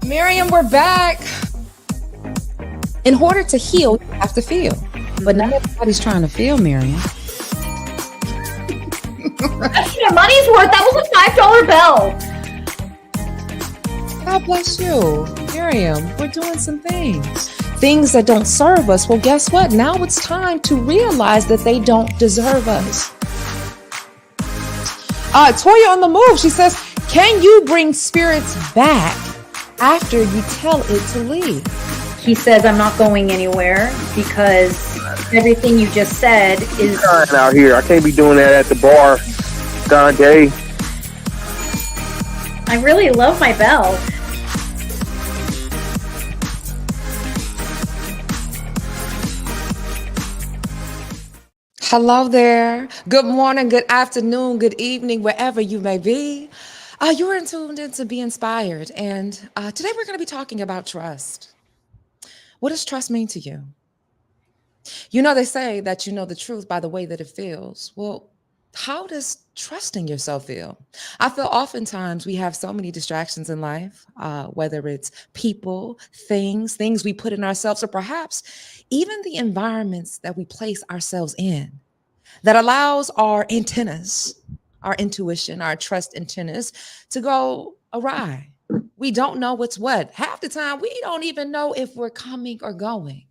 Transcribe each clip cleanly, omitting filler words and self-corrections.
Miriam, we're back. In order to heal, you have to feel. But not everybody's trying to feel, Miriam. That's your money's worth. That was a $5 bill. God bless you. Miriam, we're doing some things. Things that don't serve us. Well, guess what? Now it's time to realize that they don't deserve us. Toya on the move. She says, can you bring spirits back after you tell it to leave? He says, I'm not going anywhere because everything you just said is out here. I can't be doing that at the bar, Dante. I really love my bell. Hello there. Good morning, good afternoon, good evening, wherever you may be. You're tuned in to Be Inspired. And today we're going to be talking about trust. What does trust mean to you? You know, they say that you know the truth by the way that it feels. Well, how does trusting yourself feel? I feel oftentimes we have so many distractions in life, whether it's people, things we put in ourselves, or perhaps even the environments that we place ourselves in that allows our antennas, our intuition, our trust antennas to go awry. We don't know what's what. Half the time, we don't even know if we're coming or going.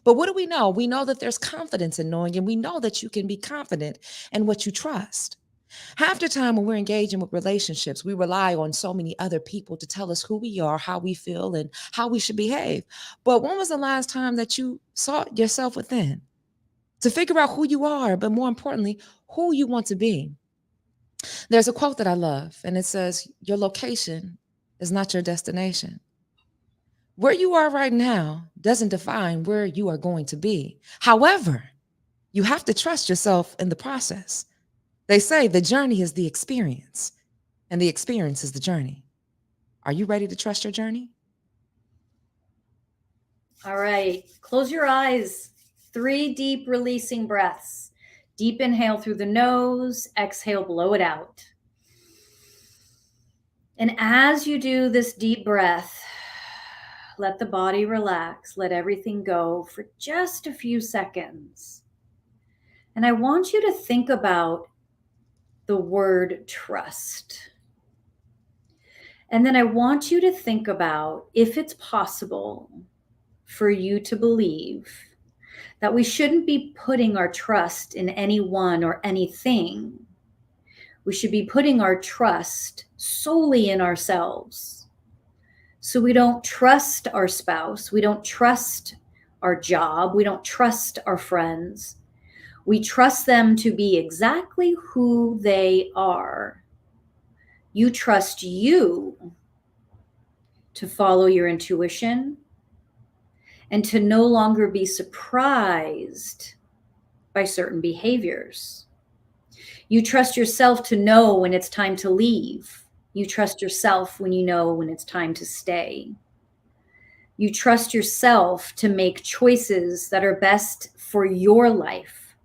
But what do we know? We know that there's confidence in knowing, and we know that you can be confident in what you trust. Half the time when we're engaging with relationships, we rely on so many other people to tell us who we are, how we feel, and how we should behave. But when was the last time that you sought yourself within to figure out who you are, but more importantly, who you want to be? There's a quote that I love, and it says, your location is not your destination. Where you are right now doesn't define where you are going to be. However, you have to trust yourself in the process. They say the journey is the experience, and the experience is the journey. Are you ready to trust your journey? All right. Close your eyes. 3 deep releasing breaths. Deep inhale through the nose. Exhale, blow it out. And as you do this deep breath, let the body relax. Let everything go for just a few seconds. And I want you to think about the word trust. And then I want you to think about if it's possible for you to believe that we shouldn't be putting our trust in anyone or anything. We should be putting our trust solely in ourselves. So we don't trust our spouse. We don't trust our job. We don't trust our friends. We trust them to be exactly who they are. You trust you to follow your intuition and to no longer be surprised by certain behaviors. You trust yourself to know when it's time to leave. You trust yourself when you know when it's time to stay. You trust yourself to make choices that are best for your life.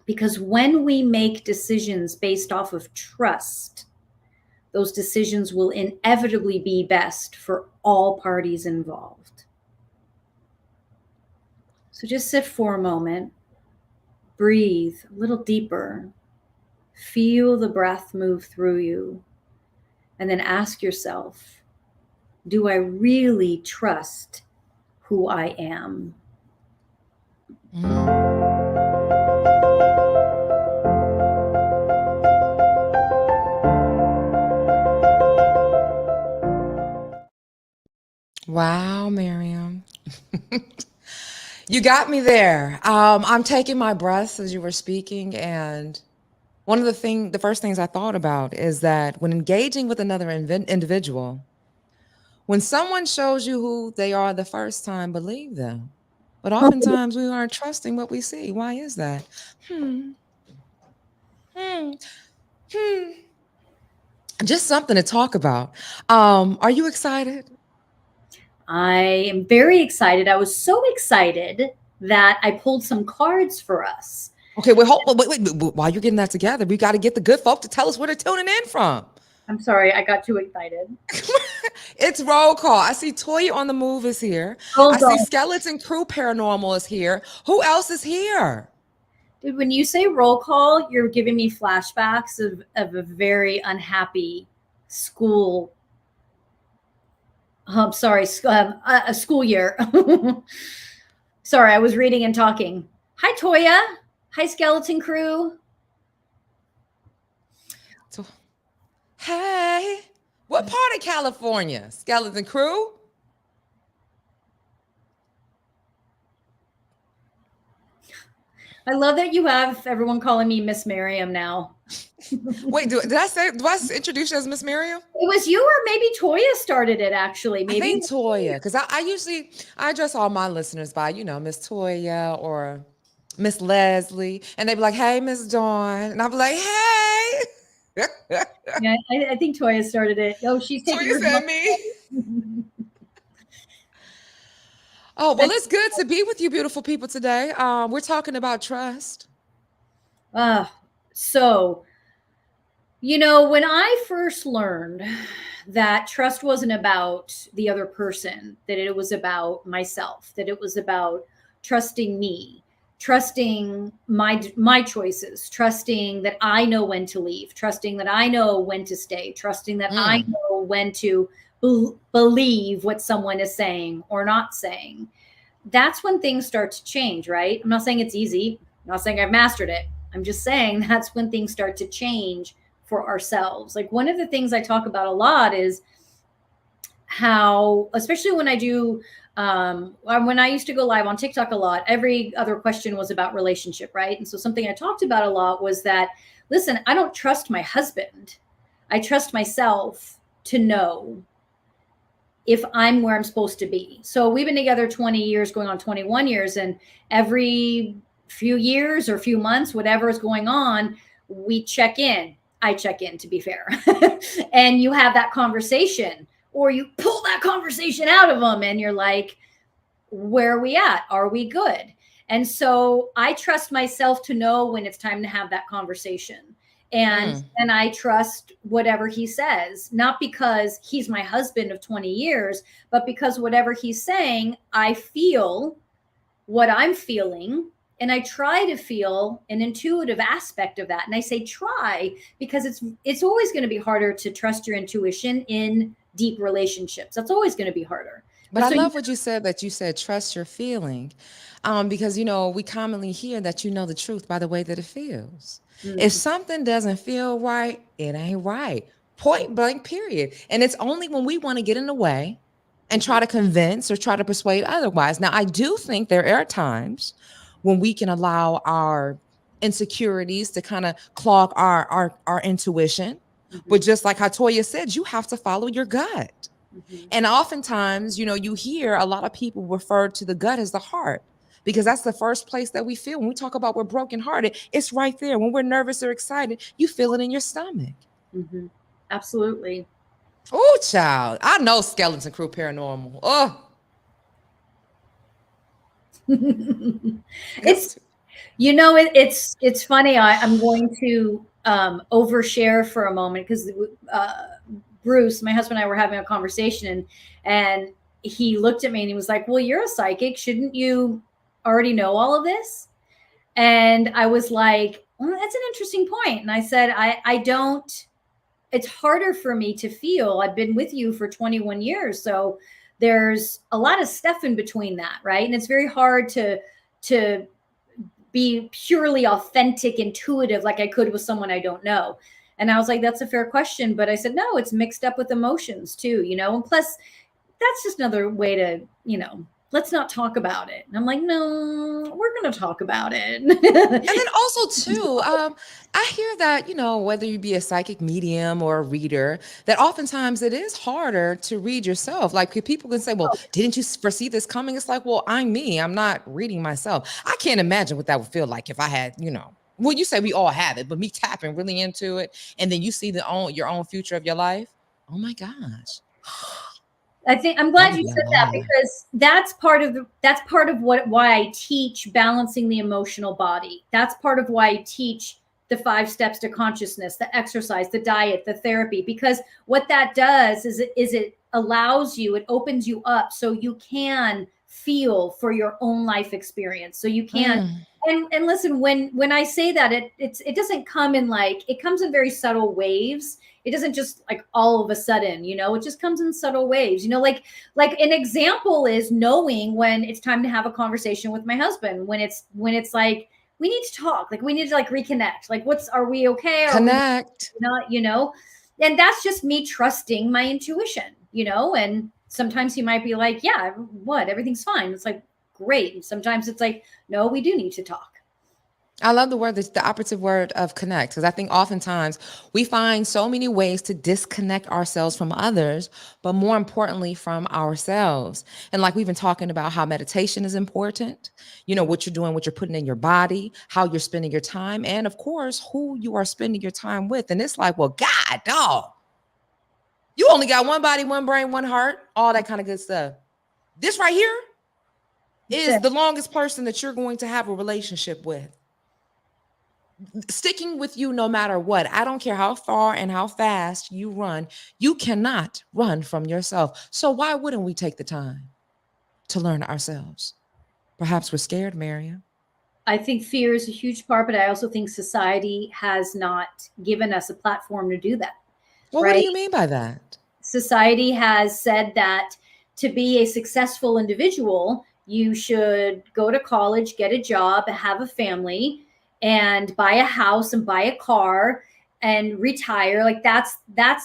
Because when we make decisions based off of trust, those decisions will inevitably be best for all parties involved. So just sit for a moment, breathe a little deeper, feel the breath move through you. And then ask yourself, do I really trust who I am? Wow, Miriam. You got me there. I'm taking my breaths as you were speaking, and one of the first things I thought about is that when engaging with another individual, when someone shows you who they are the first time, believe them. But oftentimes we aren't trusting what we see. Why is that? Just something to talk about. Are you excited? I am very excited. I was so excited that I pulled some cards for us. Okay, wait, while you're getting that together, we got to get the good folk to tell us where they're tuning in from. I'm sorry, I got too excited. It's roll call. I see Toya on the Move is here. Roll I see call. Skeleton Crew Paranormal is here. Who else is here? Dude, when you say roll call, you're giving me flashbacks of a very unhappy school. A school year. Sorry, I was reading and talking. Hi, Toya. Hi, Skeleton Crew. So, hey, what part of California? Skeleton Crew? I love that you have everyone calling me Miss Miriam now. Wait, do I introduce you as Miss Miriam? It was you, or maybe Toya started it, actually. I Maybe think Toya, because I usually I address all my listeners by, Miss Toya or Miss Leslie, and they be like, "Hey, Miss Dawn," and I'll be like, "Hey." yeah, I think Toya started it. Oh, she's taking Toya said me. Oh, well, it's good to be with you, beautiful people, today. We're talking about trust. So, when I first learned that trust wasn't about the other person, that it was about myself, that it was about trusting me, trusting my choices, trusting that I know when to leave, trusting that I know when to stay, trusting that I know when to believe what someone is saying or not saying. That's when things start to change, right? I'm not saying it's easy. I'm not saying I've mastered it. I'm just saying that's when things start to change for ourselves. Like, one of the things I talk about a lot is how, especially when I do, when I used to go live on TikTok a lot, every other question was about relationship, right? And so something I talked about a lot was that, listen, I don't trust my husband. I trust myself to know if I'm where I'm supposed to be. So we've been together 20 years, going on 21 years. And every few years or few months, whatever is going on, we check in. I check in, to be fair. And you have that conversation, or you pull that conversation out of them and you're like, where are we at? Are we good? And so I trust myself to know when it's time to have that conversation. And I trust whatever he says, not because he's my husband of 20 years, but because whatever he's saying, I feel what I'm feeling. And I try to feel an intuitive aspect of that. And I say try because it's always going to be harder to trust your intuition in deep relationships. That's always going to be harder. But I love what you said, that you said trust your feeling, because we commonly hear that the truth by the way that it feels. If something doesn't feel right, it ain't right. Point blank, period. And it's only when we want to get in the way and try to convince or try to persuade otherwise. Now, I do think there are times when we can allow our insecurities to kind of clog our intuition. But just like how Toya said, you have to follow your gut. And oftentimes, you hear a lot of people refer to the gut as the heart, because that's the first place that we feel. When we talk about we're brokenhearted, it's right there. When we're nervous or excited, you feel it in your stomach. Absolutely. Oh, child. I know Skeleton Crew Paranormal. Oh. It's funny. I'm going to overshare for a moment, because Bruce, my husband, and I were having a conversation, and he looked at me and he was like, well, you're a psychic. Shouldn't you already know all of this? And I was like, well, that's an interesting point. And I said, I don't, it's harder for me to feel. I've been with you for 21 years. So there's a lot of stuff in between that, right? And it's very hard to be purely authentic, intuitive, like I could with someone I don't know. And I was like, that's a fair question. But I said, no, it's mixed up with emotions too, and plus that's just another way to, let's not talk about it. And I'm like, no, we're going to talk about it. And then also too, I hear that, whether you be a psychic medium or a reader, that oftentimes it is harder to read yourself. Like, people can say, well, didn't you foresee this coming? It's like, well, I'm me. I'm not reading myself. I can't imagine what that would feel like if I had, well, you say we all have it, but me tapping really into it, and then you see your own future of your life. Oh my gosh. I'm glad you said that, because that's part of why I teach balancing the emotional body. That's part of why I teach the 5 steps to consciousness, the exercise, the diet, the therapy, because what that does is it allows you, it opens you up so you can feel for your own life experience. So you can, and listen, when I say that, it doesn't come in like, it comes in very subtle waves. It doesn't just like all of a sudden, it just comes in subtle waves, like an example is knowing when it's time to have a conversation with my husband, when it's like, we need to talk, like we need to like reconnect, like are we okay? Connect. Are we not, and that's just me trusting my intuition, and sometimes he might be like, yeah, everything's fine. It's like, great. And sometimes it's like, no, we do need to talk. I love the operative word of connect, because I think oftentimes we find so many ways to disconnect ourselves from others, but more importantly from ourselves. And like we've been talking about how meditation is important, what you're doing, what you're putting in your body, how you're spending your time, and of course, who you are spending your time with. And it's like, well, God, dog, you only got one body, one brain, one heart, all that kind of good stuff. This right here is the longest person that you're going to have a relationship with. Sticking with you no matter what. I don't care how far and how fast you run. You cannot run from yourself. So why wouldn't we take the time to learn ourselves? Perhaps we're scared, Mariam. I think fear is a huge part, but I also think society has not given us a platform to do that. Well, right? What do you mean by that? Society has said that to be a successful individual, you should go to college, get a job, have a family, and buy a house and buy a car and retire. Like that's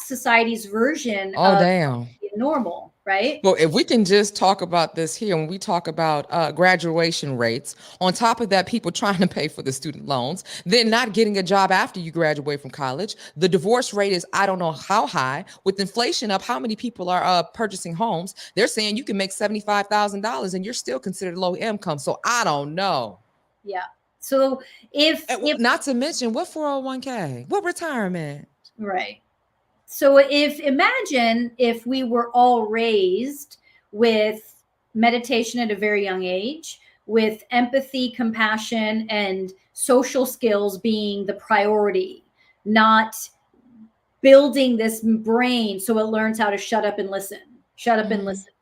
society's version of damn. Normal, right? Well, if we can just talk about this here, when we talk about graduation rates, on top of that, people trying to pay for the student loans, then not getting a job after you graduate from college. The divorce rate is, I don't know how high. With inflation up, how many people are purchasing homes? They're saying you can make $75,000 and you're still considered low income. So I don't know. Yeah. So if not to mention, what 401k, what retirement? Right. So imagine if we were all raised with meditation at a very young age, with empathy, compassion, and social skills being the priority, not building this brain so it learns how to shut up and listen, and listen.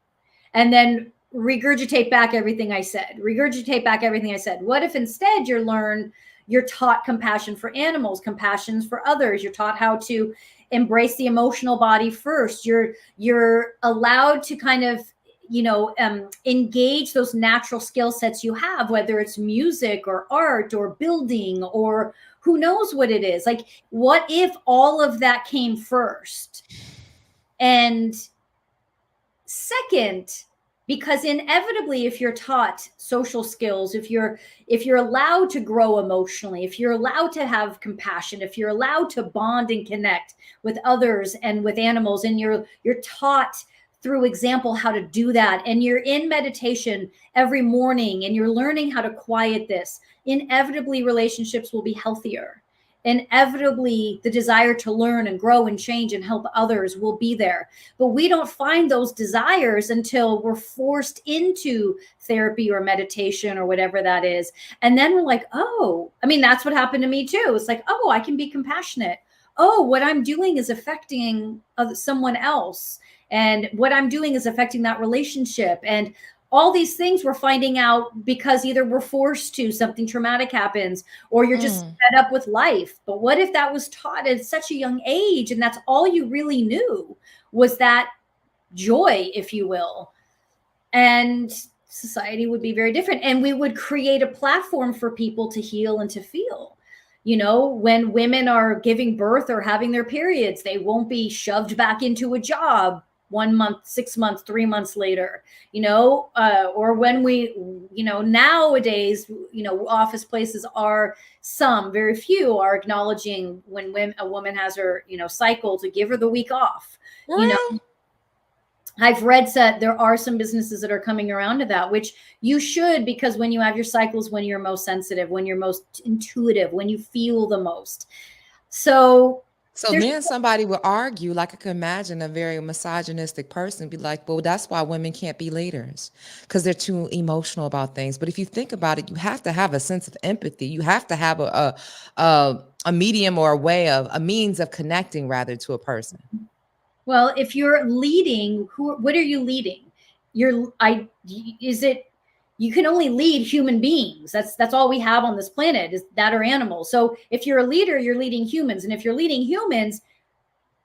And then regurgitate back everything I said. What if instead you're taught compassion for animals, compassion for others. You're taught how to embrace the emotional body first. You're allowed to kind of, engage those natural skill sets you have, whether it's music or art or building or who knows what it is. Like, what if all of that came first? And second, because inevitably, if you're taught social skills, if you're allowed to grow emotionally, if you're allowed to have compassion, if you're allowed to bond and connect with others and with animals, and you're taught through example how to do that, and you're in meditation every morning and you're learning how to quiet this, inevitably relationships will be healthier. Inevitably, the desire to learn and grow and change and help others will be there. But we don't find those desires until we're forced into therapy or meditation or whatever that is. And then we're like, oh, I mean, that's what happened to me too. It's like, oh, I can be compassionate. Oh, what I'm doing is affecting someone else. And what I'm doing is affecting that relationship. And all these things we're finding out because either we're forced to, something traumatic happens, or you're just fed up with life. But what if that was taught at such a young age and that's all you really knew was that joy, if you will? And society would be very different. And we would create a platform for people to heal and to feel. When women are giving birth or having their periods, they won't be shoved back into a job 1 month, 6 months, 3 months later, or when we, nowadays, office places are, some, very few are acknowledging when a woman has her, cycle, to give her the week off. I've read that there are some businesses that are coming around to that, which you should, because when you have your cycles, when you're most sensitive, when you're most intuitive, when you feel the most. So then somebody would argue, like I could imagine a very misogynistic person be like, well, that's why women can't be leaders, because they're too emotional about things. But if you think about it, you have to have a sense of empathy. You have to have a medium or a way of a means of connecting rather to a person. Well, if you're leading, what are you leading? Is it, you can only lead human beings. That's all we have on this planet, is that or animals. So if you're a leader, you're leading humans. And if you're leading humans,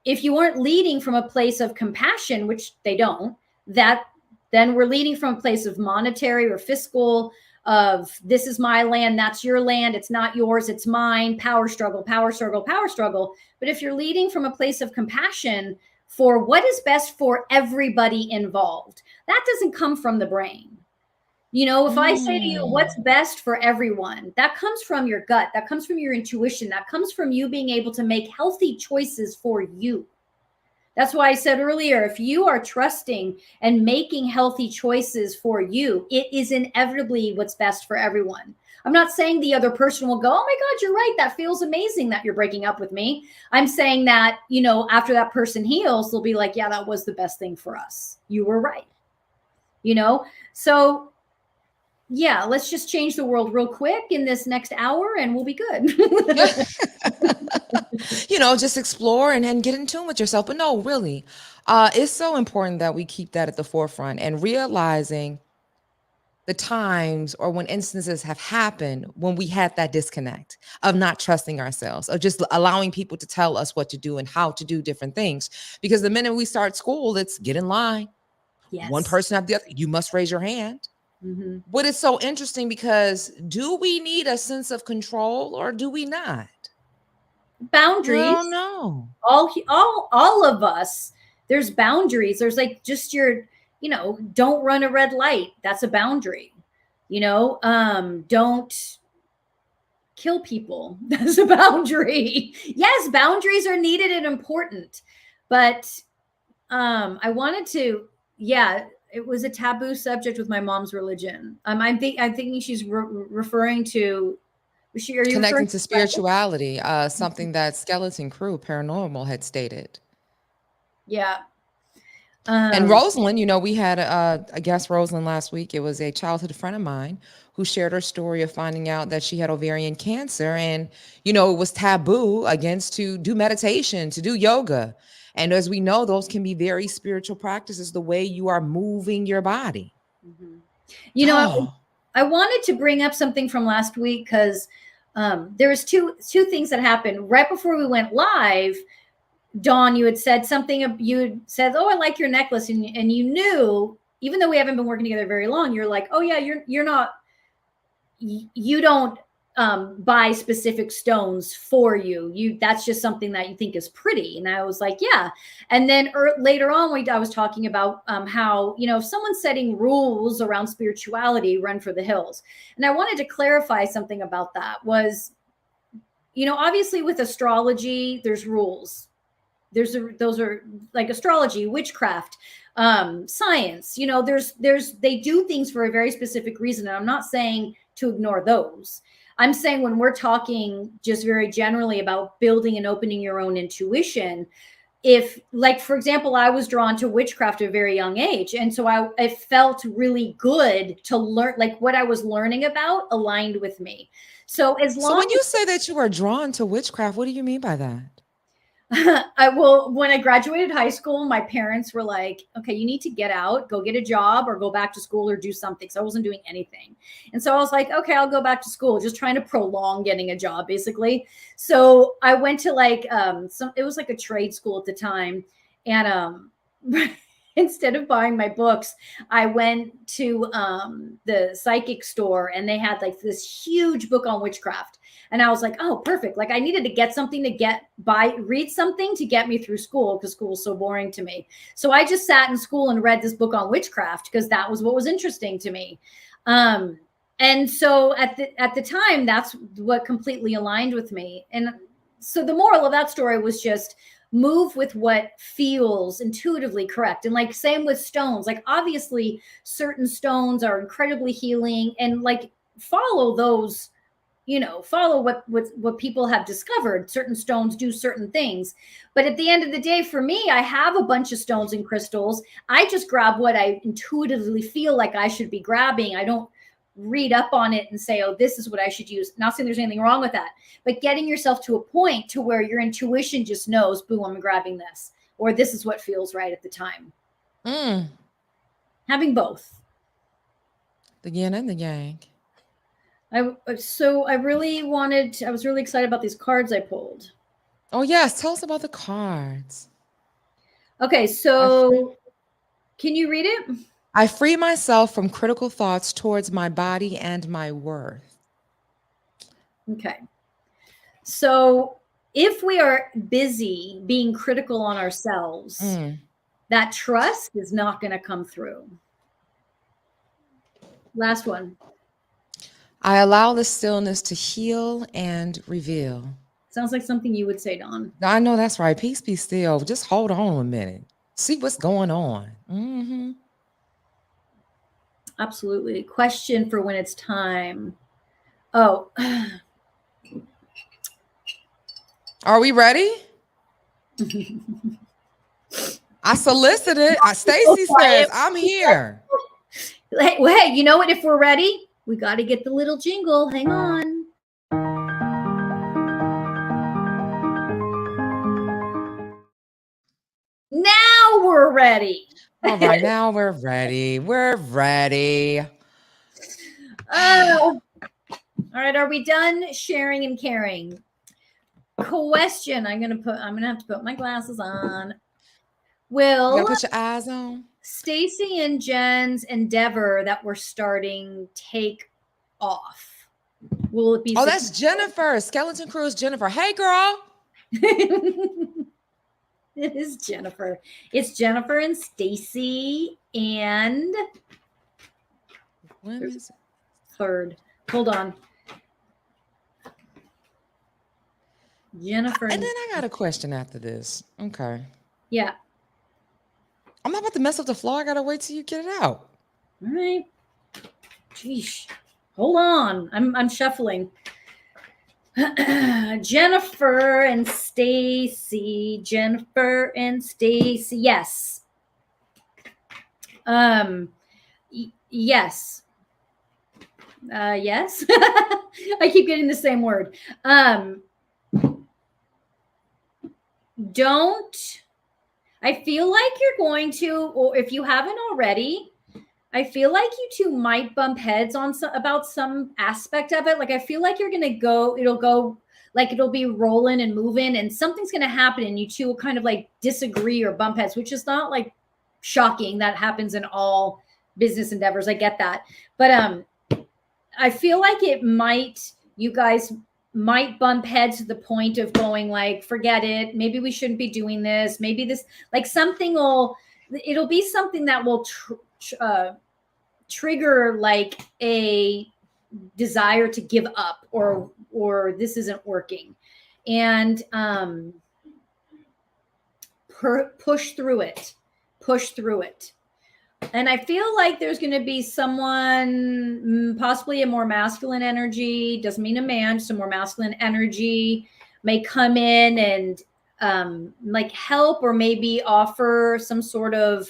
if you aren't leading from a place of compassion, which they don't, then we're leading from a place of monetary or fiscal, of this is my land, that's your land, it's not yours, it's mine, power struggle, power struggle, power struggle. But if you're leading from a place of compassion for what is best for everybody involved, that doesn't come from the brain. You know, if I say to you, what's best for everyone, that comes from your gut, that comes from your intuition, that comes from you being able to make healthy choices for you. That's why I said earlier, if you are trusting and making healthy choices for you, it is inevitably what's best for everyone. I'm not saying the other person will go, oh my God, you're right, that feels amazing that you're breaking up with me. I'm saying that, you know, after that person heals, they'll be like, yeah, that was the best thing for us. You were right. You know, so yeah, let's just change the world real quick in this next hour and we'll be good. You know, just explore and get in tune with yourself. But no, really, it's so important that we keep that at the forefront and realizing the times or when instances have happened when we had that disconnect of not trusting ourselves, of just allowing people to tell us what to do and how to do different things. Because the minute we start school, it's get in line. Yes. One person after the other, you must raise your hand. Mm-hmm. But it's so interesting because do we need a sense of control or do we not? Boundaries. I don't know. All of us, there's boundaries. There's like just your, you know, don't run a red light. That's a boundary. You know, don't kill people. That's a boundary. Yes, boundaries are needed and important. But I wanted to, yeah, it was a taboo subject with my mom's religion. I'm thinking she's referring to, are you connecting to spirituality, something that Skeleton Crew Paranormal had stated. Yeah. And Rosalind, you know, we had a guest, Rosalind, last week. It was a childhood friend of mine who shared her story of finding out that she had ovarian cancer. And, you know, it was taboo against to do meditation, to do yoga. And as we know, those can be very spiritual practices, the way you are moving your body. Mm-hmm. You know, I wanted to bring up something from last week because there was two things that happened right before we went live. Dawn, you had said something, you had said, oh, I like your necklace. And you knew, even though we haven't been working together very long, you're like, oh yeah, you don't buy specific stones for you. That's just something that you think is pretty. And I was like, yeah. And then later on, I was talking about how, you know, if someone's setting rules around spirituality, run for the hills. And I wanted to clarify something about that was, you know, obviously with astrology, there's rules. Those are like astrology, witchcraft, science, you know, they do things for a very specific reason. And I'm not saying to ignore those. I'm saying when we're talking just very generally about building and opening your own intuition, if, like, for example, I was drawn to witchcraft at a very young age. And so it felt really good to learn, like what I was learning about aligned with me. So when you say that you are drawn to witchcraft, what do you mean by that? When I graduated high school, my parents were like, okay, you need to get out, go get a job or go back to school or do something. So I wasn't doing anything. And so I was like, okay, I'll go back to school, just trying to prolong getting a job basically. So I went to like, it was like a trade school at the time. And, instead of buying my books, I went to the psychic store and they had like this huge book on witchcraft. And I was like, oh, perfect. Like I needed to get something to read something to get me through school because school was so boring to me. So I just sat in school and read this book on witchcraft because that was what was interesting to me. And so at the time, that's what completely aligned with me. And so the moral of that story was just move with what feels intuitively correct. And like same with stones, like obviously certain stones are incredibly healing and like follow those, you know, follow what people have discovered. Certain stones do certain things. But at the end of the day, for me, I have a bunch of stones and crystals. I just grab what I intuitively feel like I should be grabbing. I don't read up on it and say, oh, this is what I should use. Not saying there's anything wrong with that, but getting yourself to a point to where your intuition just knows, boom, I'm grabbing this, or this is what feels right at the time. Having both. The yin and the yang. I was really excited about these cards I pulled. Oh, yes. Tell us about the cards. Okay, so can you read it? I free myself from critical thoughts towards my body and my worth. Okay. So if we are busy being critical on ourselves, that trust is not going to come through. Last one. I allow the stillness to heal and reveal. Sounds like something you would say, Dawn. I know that's right. Peace be still. Just hold on a minute. See what's going on. Mm-hmm. Absolutely. Question for when it's time. Oh. Are we ready? I solicited. Stacy says, I'm here. Hey, you know what? If we're ready, we got to get the little jingle. Hang on. Now we're ready. All right, now we're ready. We're ready. Oh. All right, are we done sharing and caring? Question. I'm gonna have to put my glasses on. Will put your eyes on Stacy and Jen's endeavor that we're starting take off? Will it be? Oh, that's Jennifer. Skeleton Cruise Jennifer. Hey, girl. It is Jennifer. It's Jennifer and Stacy and when is it? Third. Hold on. Jennifer. And then I got a question after this. Okay. Yeah. I'm not about to mess up the floor. I gotta wait till you get it out. All right. Jeez. Hold on. I'm shuffling. Jennifer and Stacy. Jennifer and Stacy. Yes. Yes. Yes. I keep getting the same word. I feel like you're going to, or if you haven't already, I feel like you two might bump heads on about some aspect of it. Like, I feel like you're going to it'll be rolling and moving and something's going to happen and you two will kind of like disagree or bump heads, which is not like shocking. That happens in all business endeavors. I get that. But I feel like you guys might bump heads to the point of going like, forget it. Maybe we shouldn't be doing this. Maybe this, like it'll be something that will trigger like a desire to give up or this isn't working and push through it. And I feel like there's going to be someone, possibly a more masculine energy, doesn't mean a man, some more masculine energy may come in and like help or maybe offer some sort of,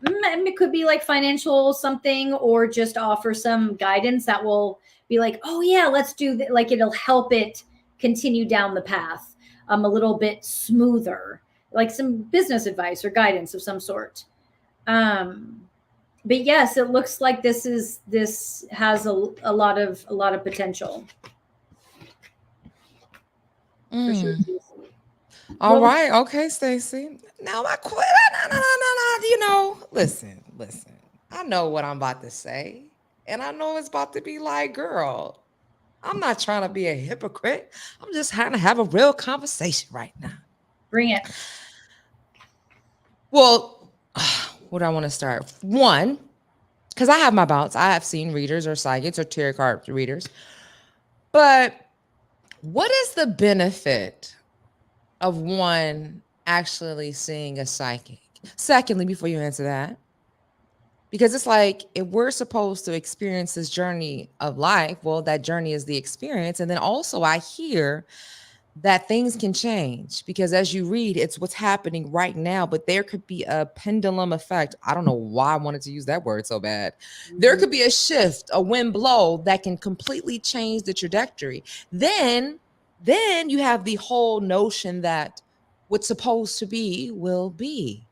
it could be like financial something or just offer some guidance that will be like, oh yeah, let's do that. Like it'll help it continue down the path a little bit smoother, like some business advice or guidance of some sort. But yes, it looks like this has a lot of potential. For sure. All right. Okay, Stacy. Now I quit. No. Listen. I know what I'm about to say. And I know it's about to be like, girl, I'm not trying to be a hypocrite. I'm just trying to have a real conversation right now. Bring it. Well, where do I want to start? One, because I have my bounce. I have seen readers or psychics or tarot card readers. But what is the benefit of one actually seeing a psychic? Secondly, before you answer that, because it's like, if we're supposed to experience this journey of life, well, that journey is the experience. And then also I hear that things can change, because as you read, it's what's happening right now, but there could be a pendulum effect. I don't know why I wanted to use that word so bad. There could be a shift, a wind blow that can completely change the trajectory. Then you have the whole notion that what's supposed to be will be.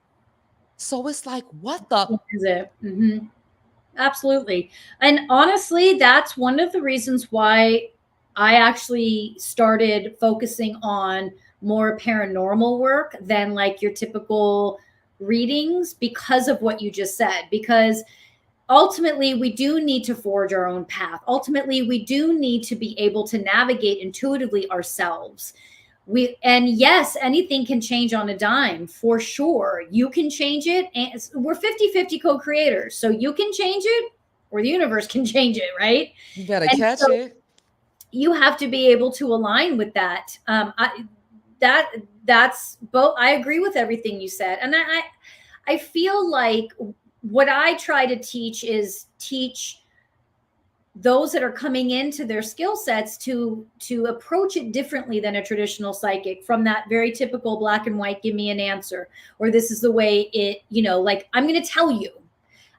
So it's like, what the? Is it? Absolutely. And honestly, that's one of the reasons why I actually started focusing on more paranormal work than like your typical readings, because of what you just said. Because ultimately, we do need to forge our own path. Ultimately, we do need to be able to navigate intuitively ourselves. And yes, anything can change on a dime, for sure. You can change it, and we're 50-50 co-creators, so you can change it or the universe can change it, right? You better And catch so it. you have to be able to align with that. That's both. I agree with everything you said, and I feel like what I try to teach is teach those that are coming into their skill sets to approach it differently than a traditional psychic, from that very typical black and white, give me an answer, or this is the way it, like, I'm going to tell you.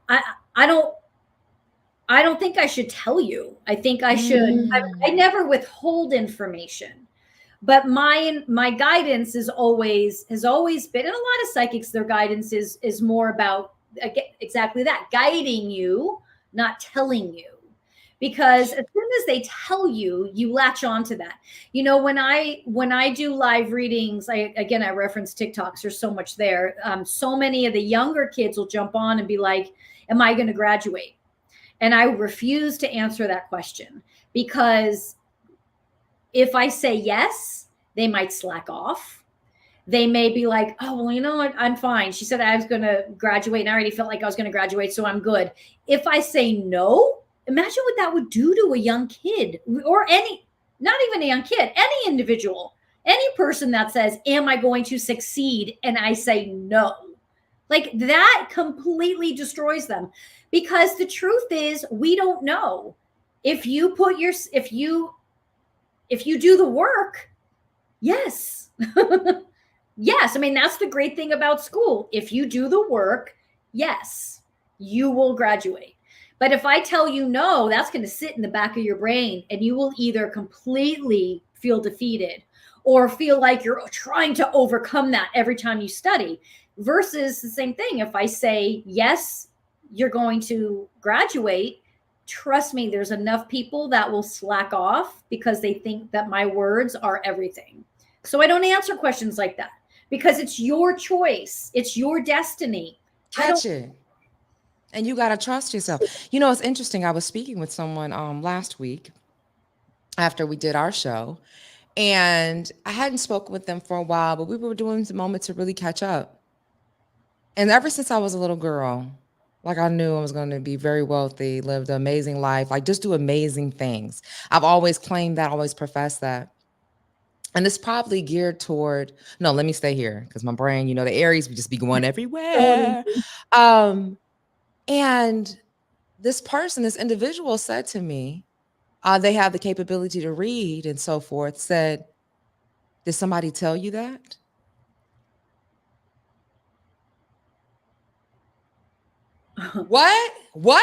I don't think I should tell you. I think I should. I never withhold information, but my guidance has always been, and a lot of psychics, their guidance is more about, exactly that, guiding you, not telling you. Because as soon as they tell you, you latch onto that. When I do live readings, I reference TikToks. There's so much there. So many of the younger kids will jump on and be like, am I going to graduate? And I refuse to answer that question, because if I say yes, they might slack off. They may be like, oh, well, you know what? I'm fine. She said I was going to graduate, and I already felt like I was going to graduate, so I'm good. If I say no, imagine what that would do to a young kid, or not even a young kid, any individual, any person that says, am I going to succeed? And I say no. Like, that completely destroys them, because the truth is, we don't know. If you do the work, yes. Yes. I mean, that's the great thing about school. If you do the work, yes, you will graduate. But if I tell you no, that's going to sit in the back of your brain, and you will either completely feel defeated or feel like you're trying to overcome that every time you study. Versus the same thing, if I say, yes, you're going to graduate, trust me, there's enough people that will slack off because they think that my words are everything. So I don't answer questions like that, because it's your choice. It's your destiny. Catch it. And you got to trust yourself. It's interesting. I was speaking with someone last week after we did our show, and I hadn't spoken with them for a while, but we were doing the moment to really catch up. And ever since I was a little girl, like, I knew I was going to be very wealthy, lived an amazing life, like just do amazing things. I've always claimed that, always professed that. And it's probably geared toward, no, let me stay here, because my brain, the Aries would just be going everywhere. And this individual said to me, they have the capability to read and so forth, said, did somebody tell you that? What? Whoa.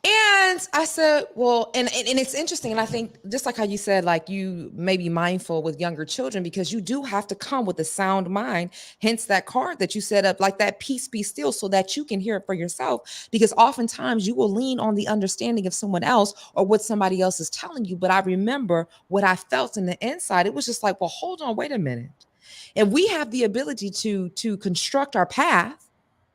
And I said, well, and it's interesting. And I think, just like how you said, like, you may be mindful with younger children, because you do have to come with a sound mind, hence that card that you set up, like that peace be still, so that you can hear it for yourself. Because oftentimes you will lean on the understanding of someone else or what somebody else is telling you. But I remember what I felt in the inside. It was just like, well, hold on, wait a minute. And we have the ability to construct our path,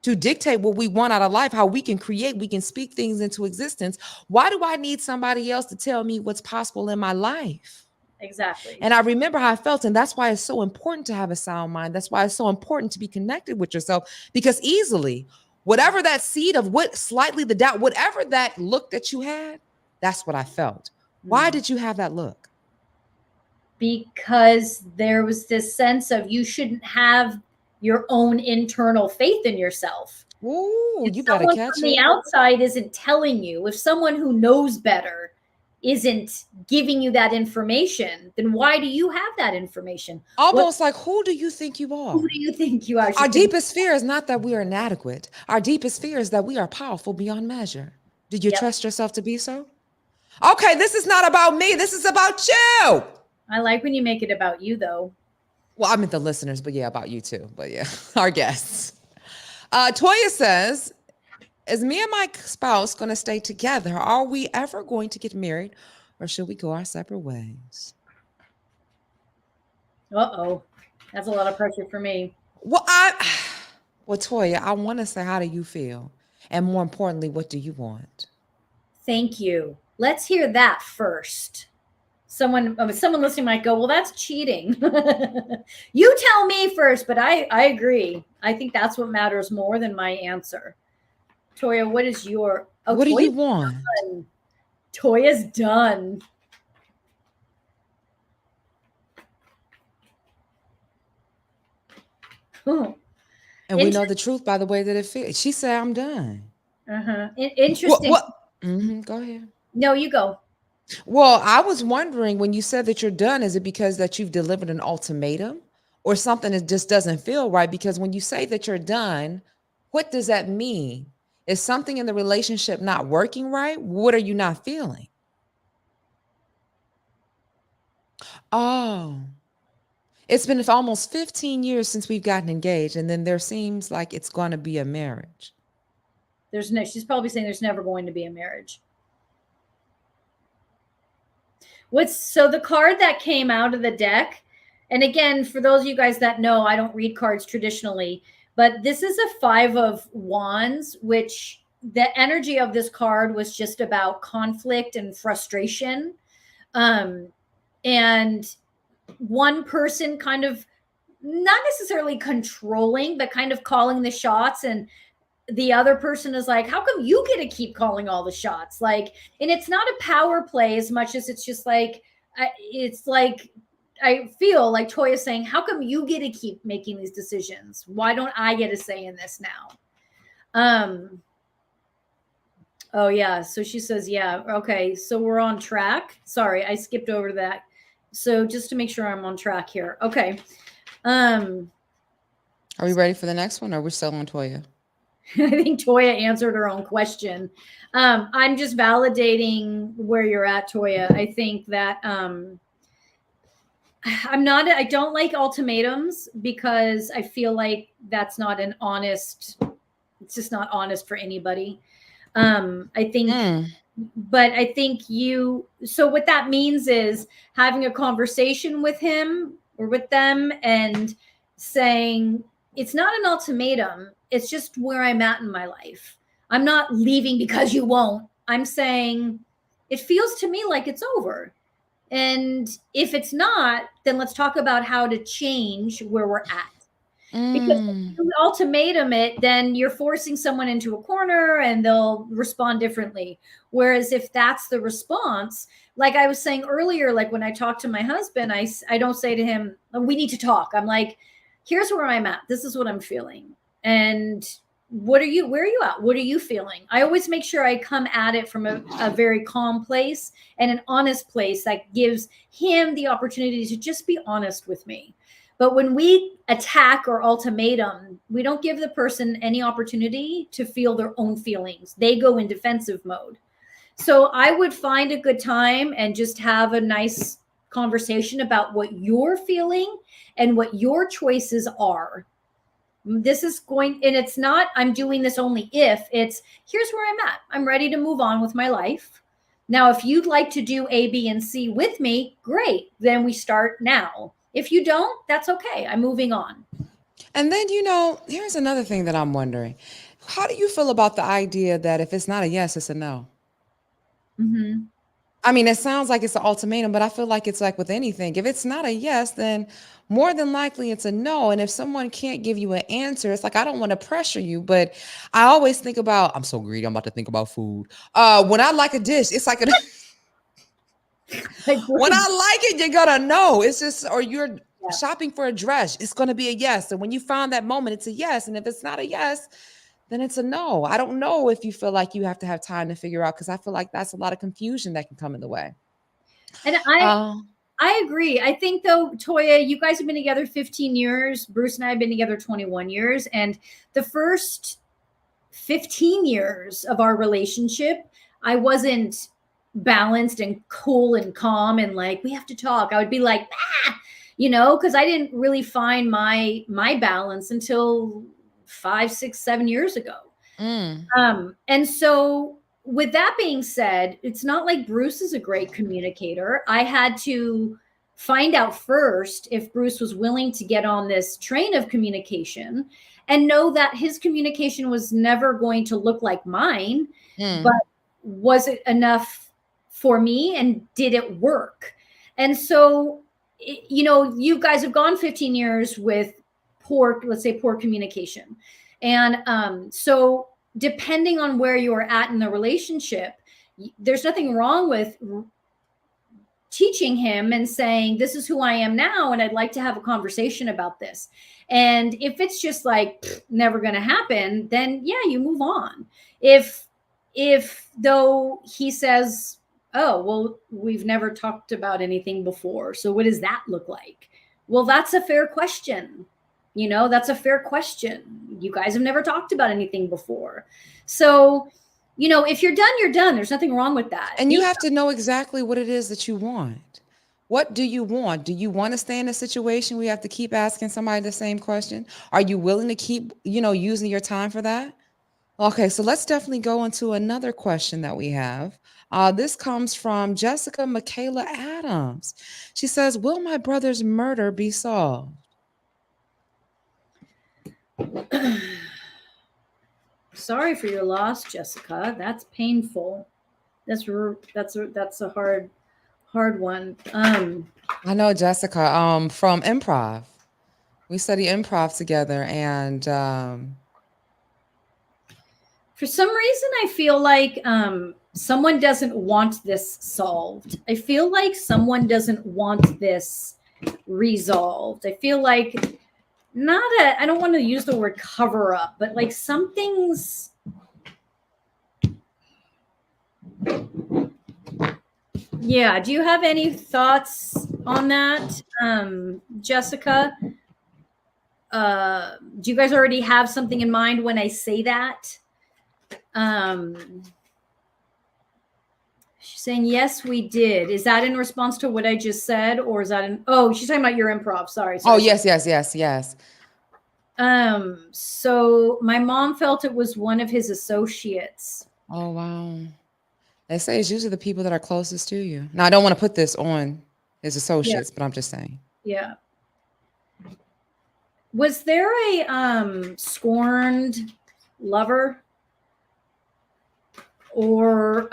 to dictate what we want out of life, how we can create, we can speak things into existence. Why do I need somebody else to tell me what's possible in my life? Exactly. And I remember how I felt. And that's why it's so important to have a sound mind. That's why it's so important to be connected with yourself, because easily, whatever that seed of slightly the doubt, whatever that look that you had, that's what I felt. Why did you have that look? Because there was this sense of, you shouldn't have your own internal faith in yourself. Ooh, if you better catch from the outside isn't telling you, if someone who knows better isn't giving you that information, then why do you have that information? Almost like, who do you think you Who are? do you think you are? Our deepest fear is not that we are inadequate. Our deepest fear is that we are powerful beyond measure. Do you Yep. trust yourself to be so? Okay, this is not about me. This is about you. I like when you make it about you, though. Well, I meant the listeners, but yeah, about you too. But yeah, our guests. Toya says, is me and my spouse going to stay together? Are we ever going to get married, or should we go our separate ways? Uh-oh. That's a lot of pressure for me. Well, Toya, I want to say, how do you feel? And more importantly, what do you want? Thank you. Let's hear that first. Someone listening might go, well, that's cheating. You tell me first, but I agree. I think that's what matters more than my answer. Toya, what is your... Oh, what do Toya's you want? done. Toya's done. And we know the truth by the way that it feels. She said, I'm done. Interesting. Go ahead. No, you go. Well, I was wondering, when you said that you're done, is it because that you've delivered an ultimatum or something that just doesn't feel right? Because when you say that you're done, what does that mean? Is something in the relationship not working right? What are you not feeling? Oh, it's been almost 15 years since we've gotten engaged, and then there seems like it's going to be a marriage. She's probably saying there's never going to be a marriage. So the card that came out of the deck, and again, for those of you guys that know, I don't read cards traditionally, but this is a 5 of Wands, which the energy of this card was just about conflict and frustration. And one person kind of not necessarily controlling, but kind of calling the shots, and the other person is like, how come you get to keep calling all the shots? Like, and it's not a power play as much as it's just like, it's like, I feel like Toya saying, how come you get to keep making these decisions? Why don't I get a say in this now? Oh yeah. So she says, yeah. Okay. So we're on track. Sorry, I skipped over that. So just to make sure I'm on track here. Okay. Are we ready for the next one, or are we still on Toya? I think Toya answered her own question. I'm just validating where you're at, Toya. I think that I don't like ultimatums, because I feel like that's not it's just not honest for anybody. I think, but I think so what that means is having a conversation with him or with them and saying, it's not an ultimatum. It's just where I'm at in my life. I'm not leaving because you won't. I'm saying it feels to me like it's over. And if it's not, then let's talk about how to change where we're at. Because if you ultimatum it, then you're forcing someone into a corner and they'll respond differently. Whereas if that's the response, like I was saying earlier, like when I talk to my husband, I don't say to him, we need to talk. I'm like, here's where I'm at. This is what I'm feeling. And where are you at? What are you feeling? I always make sure I come at it from a very calm place and an honest place that gives him the opportunity to just be honest with me. But when we attack or ultimatum, we don't give the person any opportunity to feel their own feelings. They go in defensive mode. So I would find a good time and just have a nice conversation about what you're feeling and what your choices are. This is and it's not, I'm doing this only if, it's here's where I'm at. I'm ready to move on with my life. Now, if you'd like to do A, B, and C with me, great. Then we start now. If you don't, that's okay. I'm moving on. And then, here's another thing that I'm wondering. How do you feel about the idea that if it's not a yes, it's a no? Mm-hmm. I mean, it sounds like it's an ultimatum, but I feel like it's like with anything. If it's not a yes, then more than likely it's a no. And if someone can't give you an answer, it's like, I don't want to pressure you, but I always think about, I'm so greedy, I'm about to think about food. When I like a dish, it's like when I like it, you're gonna know. It's just, or you're shopping for a dress, it's gonna be a yes. And when you find that moment, it's a yes. And if it's not a yes, then it's a no. I don't know if you feel like you have to have time to figure out, because I feel like that's a lot of confusion that can come in the way. And Uh, I agree. I think though, Toya, you guys have been together 15 years. Bruce and I have been together 21 years. And the first 15 years of our relationship, I wasn't balanced and cool and calm and like, we have to talk. I would be like, because I didn't really find my balance until 5, 6, 7 years ago. And so with that being said, it's not like Bruce is a great communicator. I had to find out first if Bruce was willing to get on this train of communication and know that his communication was never going to look like mine, but was it enough for me and did it work? And so, you guys have gone 15 years with poor communication. And so depending on where you're at in the relationship, there's nothing wrong with teaching him and saying, this is who I am now, and I'd like to have a conversation about this. And if it's just like never going to happen, then yeah, you move on. If though he says, oh, well, we've never talked about anything before, so what does that look like? Well, that's a fair question. That's a fair question. You guys have never talked about anything before. So, if you're done, you're done. There's nothing wrong with that. And you have to know exactly what it is that you want. What do you want? Do you want to stay in a situation where you have to keep asking somebody the same question? Are you willing to keep, using your time for that? Okay, so let's definitely go into another question that we have. This comes from Jessica Michaela Adams. She says, will my brother's murder be solved? Sorry for your loss, Jessica. That's painful. That's a hard one. I know Jessica from improv. We study improv together, and for some reason I feel like someone doesn't want this solved. I feel like someone doesn't want this resolved. I feel like I don't want to use the word cover up, but like something's. Yeah. Do you have any thoughts on that, Jessica? Do you guys already have something in mind when I say that? She's saying, yes, we did. Is that in response to what I just said? Or is that she's talking about your improv. Sorry. Oh, yes. So my mom felt it was one of his associates. Oh, wow. They say it's usually the people that are closest to you. Now, I don't want to put this on his associates, but I'm just saying. Yeah. Was there a scorned lover? Or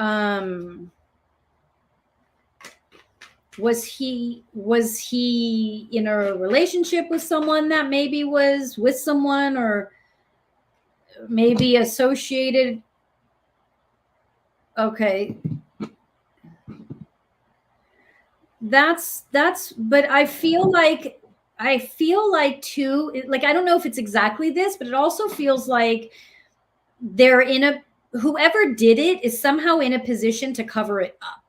was he in a relationship with someone that maybe was with someone, or maybe associated? Okay. But I feel like too, like, I don't know if it's exactly this, but it also feels like whoever did it is somehow in a position to cover it up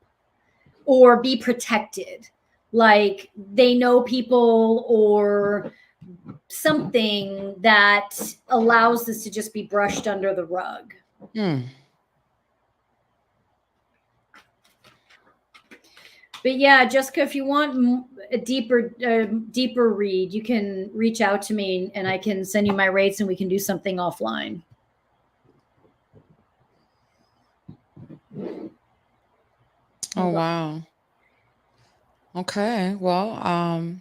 or be protected. Like they know people or something that allows this to just be brushed under the rug. But yeah, Jessica, if you want a deeper read, you can reach out to me and I can send you my rates and we can do something offline. Oh, wow. Okay. Well,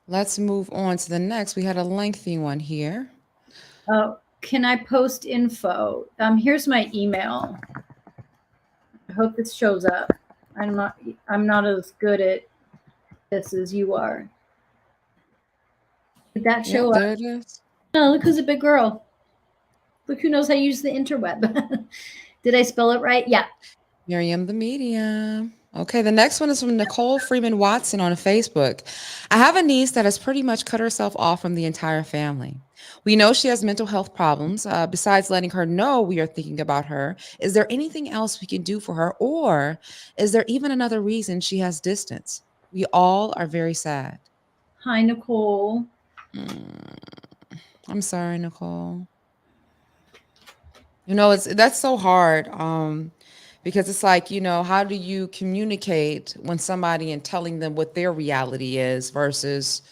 let's move on to the next. We had a lengthy one here. Can I post info? Here's my email. I hope this shows up. I'm not as good at this as you are. Did that show up? There it is. Oh, look who's a big girl. Look who knows how to use the interweb. Did I spell it right? Yeah. Miriam the Medium. Okay, the next one is from Nicole Freeman Watson on Facebook. I have a niece that has pretty much cut herself off from the entire family. We know she has mental health problems. Besides letting her know we are thinking about her, is there anything else we can do for her? Or is there even another reason she has distance? We all are very sad. Hi, Nicole. Mm, I'm sorry, Nicole. That's so hard. Because it's like, how do you communicate when somebody and telling them what their reality is versus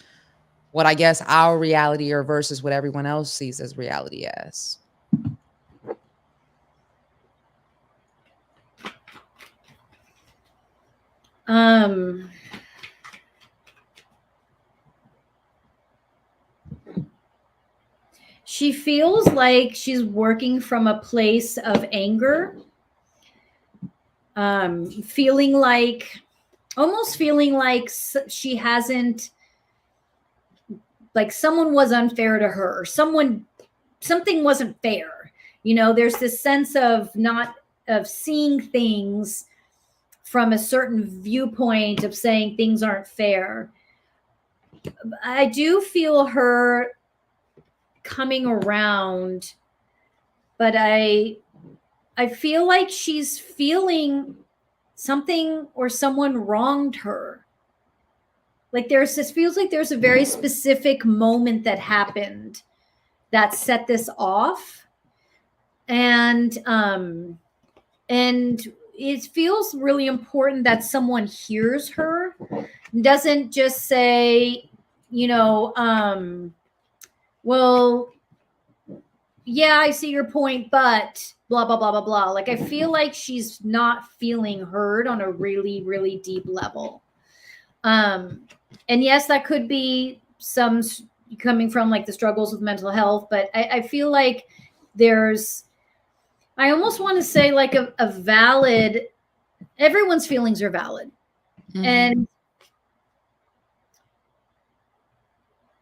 what I guess our reality or versus what everyone else sees as reality as. Um, she feels like she's working from a place of anger, feeling like, almost feeling like she hasn't, like someone was unfair to her, or something wasn't fair. There's this sense of not, of seeing things from a certain viewpoint, of saying things aren't fair. I do feel her coming around, but I feel like she's feeling something or someone wronged her. Like feels like there's a very specific moment that happened that set this off. And it feels really important that someone hears her, doesn't just say, well, yeah, I see your point, but blah, blah, blah, blah, blah. Like, I feel like she's not feeling heard on a really, really deep level. And yes, that could be some coming from like the struggles with mental health, but I feel like I almost want to say like a valid, everyone's feelings are valid. Mm-hmm.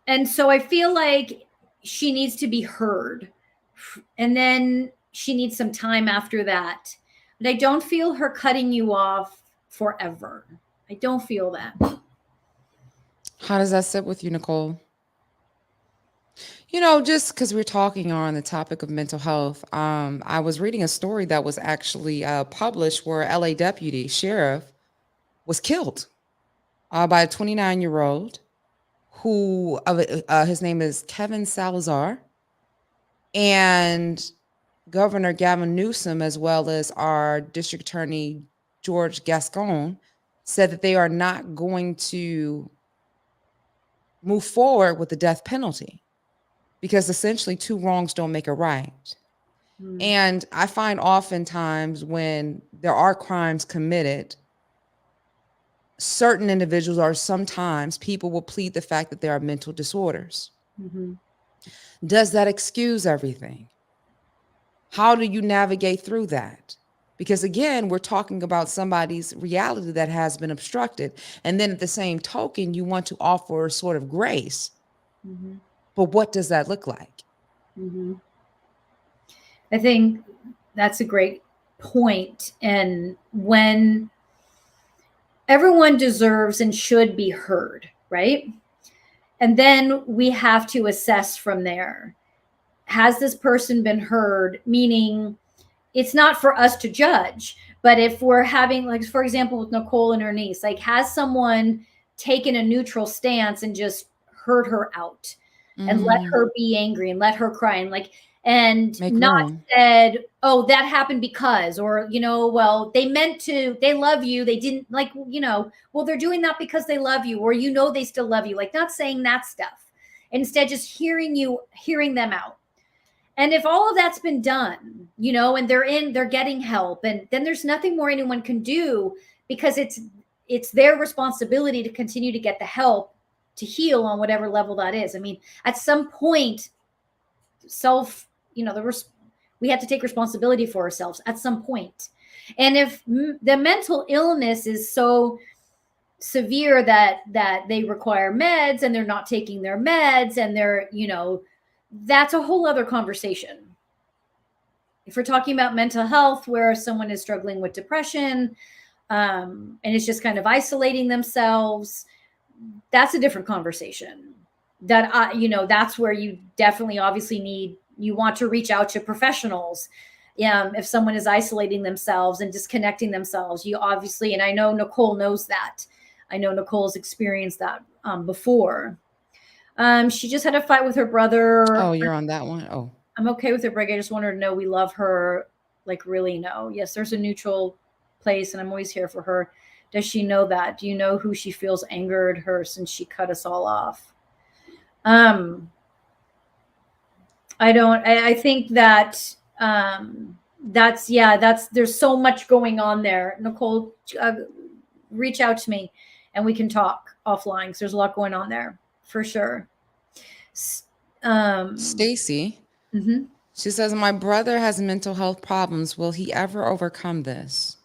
And so I feel like she needs to be heard. And then she needs some time after that. But I don't feel her cutting you off forever. I don't feel that. How does that sit with you, Nicole? Just because we're talking on the topic of mental health, I was reading a story that was actually published where a LA deputy sheriff was killed by a 29-year-old who, his name is Kevin Salazar, and Governor Gavin Newsom, as well as our district attorney, George Gascon, said that they are not going to move forward with the death penalty because essentially two wrongs don't make a right. Mm. And I find oftentimes when there are crimes committed, certain individuals or sometimes people will plead the fact that there are mental disorders. Mm-hmm. Does that excuse everything? How do you navigate through that? Because again, we're talking about somebody's reality that has been obstructed. And then at the same token, you want to offer a sort of grace. Mm-hmm. But what does that look like? Mm-hmm. I think that's a great point. And when everyone deserves and should be heard, right? And then we have to assess from there. Has this person been heard? Meaning, it's not for us to judge, but if we're having, like, for example, with Nicole and her niece, like, has someone taken a neutral stance and just heard her out and let her be angry and let her cry and and make not room. Said, oh, that happened because, or, well, they meant to, they love you. They didn't well, they're doing that because they love you, or, they still love you. Like, not saying that stuff. Instead, just hearing them out. And if all of that's been done, and they're getting help, and then there's nothing more anyone can do, because it's their responsibility to continue to get the help to heal on whatever level that is. I mean, at some point, we have to take responsibility for ourselves at some point. And if the mental illness is so severe that they require meds and they're not taking their meds and they're, that's a whole other conversation. If we're talking about mental health where someone is struggling with depression, and it's just kind of isolating themselves, that's a different conversation. That's where you definitely obviously you want to reach out to professionals. If someone is isolating themselves and disconnecting themselves, you obviously, and I know Nicole knows that. I know Nicole's experienced that before. She just had a fight with her brother. Oh, you're on that one? Oh. I'm okay with her break. I just want her to know we love her, like really know. Yes, there's a neutral place and I'm always here for her. Does she know that? Do you know who she feels angered her since she cut us all off? I think that there's so much going on there. Nicole, reach out to me and we can talk offline because there's a lot going on there for sure. Stacy, Mm-hmm. she says, my brother has mental health problems. Will he ever overcome this?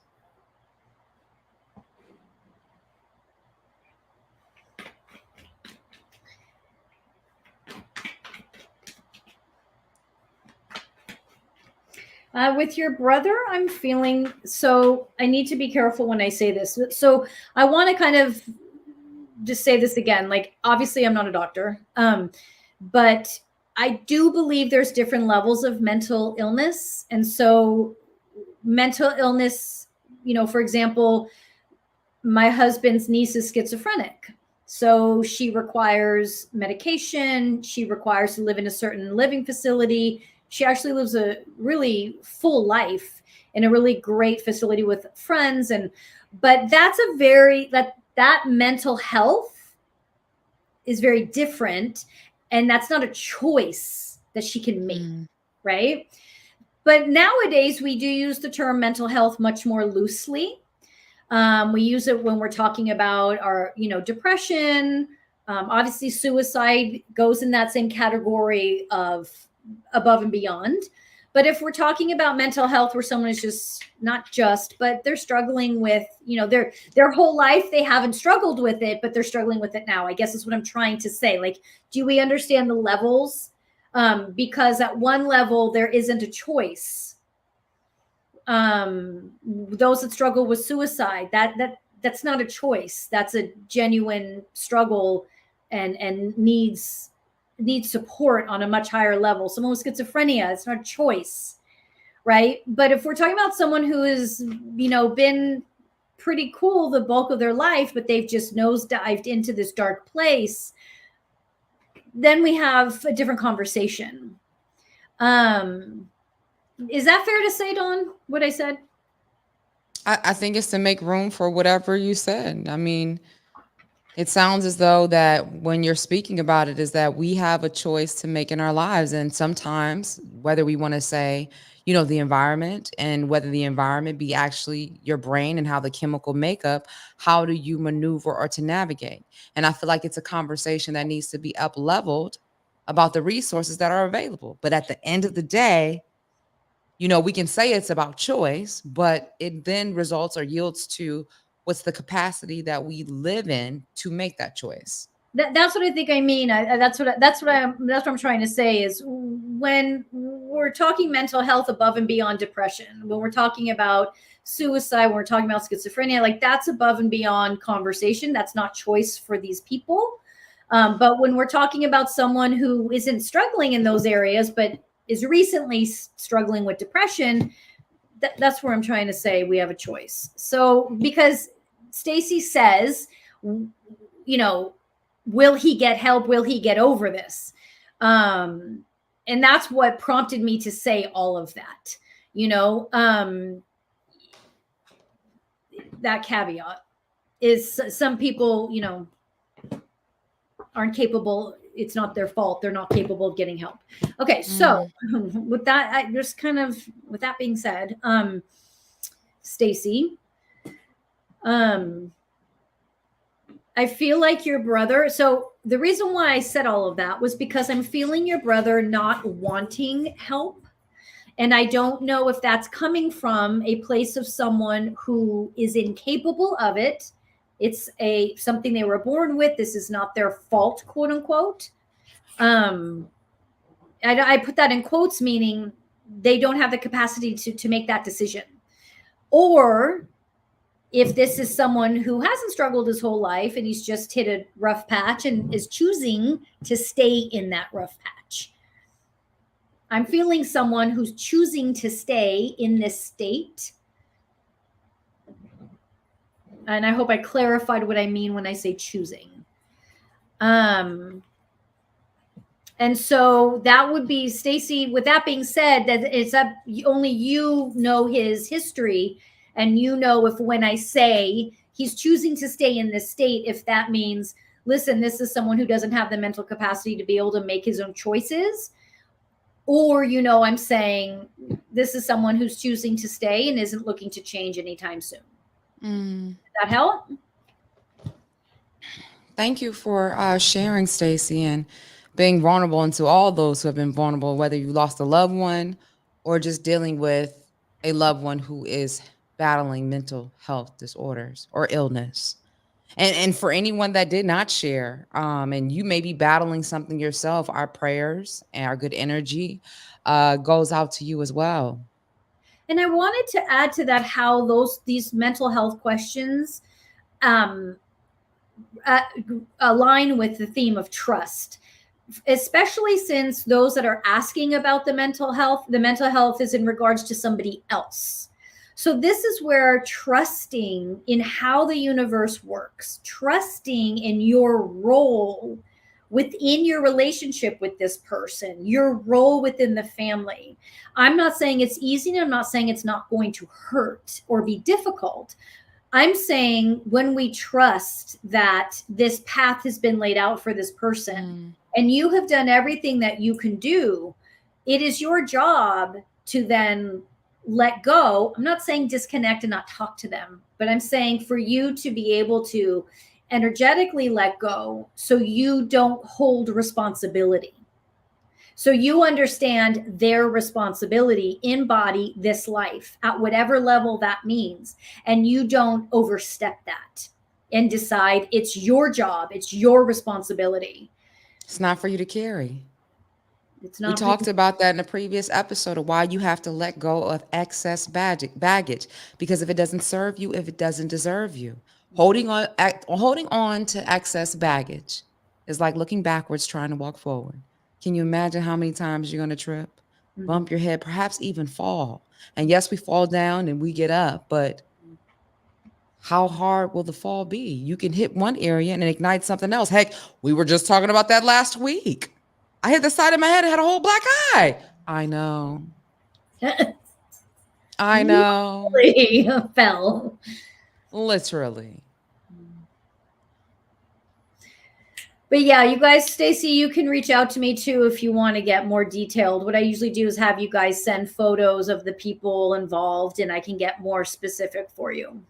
With your brother, I'm feeling, so I need to be careful when I say this. So I want to kind of just say this again. Like, obviously, I'm not a doctor, but I do believe there's different levels of mental illness. And so mental illness, for example, my husband's niece is schizophrenic. So she requires medication. She requires to live in a certain living facility. She actually lives a really full life in a really great facility with friends. But that's that mental health is very different. And that's not a choice that she can make, right? But nowadays we do use the term mental health much more loosely. We use it when we're talking about our, depression. Obviously suicide goes in that same category of above and beyond. But if we're talking about mental health where someone is just but they're struggling with, their whole life, they haven't struggled with it, but they're struggling with it now. I guess is what I'm trying to say. Like, do we understand the levels? Because at one level, there isn't a choice. Those that struggle with suicide, that's not a choice. That's a genuine struggle and needs support on a much higher level. Someone with schizophrenia, it's not a choice, right? But if we're talking about someone who has, been pretty cool the bulk of their life, but they've just nosedived into this dark place, then we have a different conversation. Is that fair to say, Dawn, what I said? I think it's to make room for whatever you said. I mean, it sounds as though that when you're speaking about it is that we have a choice to make in our lives. And sometimes whether we want to say, the environment and whether the environment be actually your brain and how the chemical makeup, how do you maneuver or to navigate? And I feel like it's a conversation that needs to be up leveled about the resources that are available. But at the end of the day, we can say it's about choice, but it then results or yields to what's the capacity that we live in to make that choice. That's what I think I mean. That's what I'm trying to say is when we're talking mental health above and beyond depression, when we're talking about suicide, when we're talking about schizophrenia, like that's above and beyond conversation. That's not choice for these people. But when we're talking about someone who isn't struggling in those areas, but is recently struggling with depression, that's where I'm trying to say we have a choice. So because Stacy says, will he get help? Will he get over this? And that's what prompted me to say all of that, that caveat is some people, aren't capable. It's not their fault. They're not capable of getting help. Okay. So with that, with that being said, Stacy, I feel like your brother. So the reason why I said all of that was because I'm feeling your brother not wanting help. And I don't know if that's coming from a place of someone who is incapable of it. It's something they were born with. This is not their fault, quote unquote. I put that in quotes, meaning they don't have the capacity to make that decision. Or if this is someone who hasn't struggled his whole life and he's just hit a rough patch and is choosing to stay in that rough patch. I'm feeling someone who's choosing to stay in this state. And I hope I clarified what I mean when I say choosing. And so that would be, Stacy, with that being said, that it's up, only you know his history, and you know if when I say he's choosing to stay in this state, if that means, listen, this is someone who doesn't have the mental capacity to be able to make his own choices, or, you know, I'm saying this is someone who's choosing to stay and isn't looking to change anytime soon. Does that help? Thank you for sharing, Stacy, and being vulnerable, and to all those who have been vulnerable, whether you lost a loved one or just dealing with a loved one who is battling mental health disorders or illness. And for anyone that did not share, and you may be battling something yourself, our prayers and our good energy goes out to you as well. And I wanted to add to that how these mental health questions align with the theme of trust, especially since those that are asking about the mental health is in regards to somebody else. So this is where trusting in how the universe works, trusting in your role within your relationship with this person, your role within the family. I'm not saying it's easy, and I'm not saying it's not going to hurt or be difficult. I'm saying when we trust that this path has been laid out for this person, and you have done everything that you can do, it is your job to then let go. I'm not saying disconnect and not talk to them, but I'm saying for you to be able to energetically let go so you don't hold responsibility. So you understand their responsibility in body, this life, at whatever level that means, and you don't overstep that and decide it's your job, it's your responsibility. It's not for you to carry. It's not. We talked about that in a previous episode of why you have to let go of excess baggage, because if it doesn't serve you, if it doesn't deserve you, holding on to excess baggage is like looking backwards trying to walk forward. Can you imagine how many times you're going to trip, bump your head, perhaps even fall? And yes, we fall down and we get up, but how hard will the fall be? You can hit one area and ignite something else. Heck, we were just talking about that last week. I hit the side of my head and had a whole black eye. I know. I know. Literally fell. Literally. But yeah, you guys, Stacy, you can reach out to me too if you want to get more detailed. What I usually do is have you guys send photos of the people involved, and I can get more specific for you.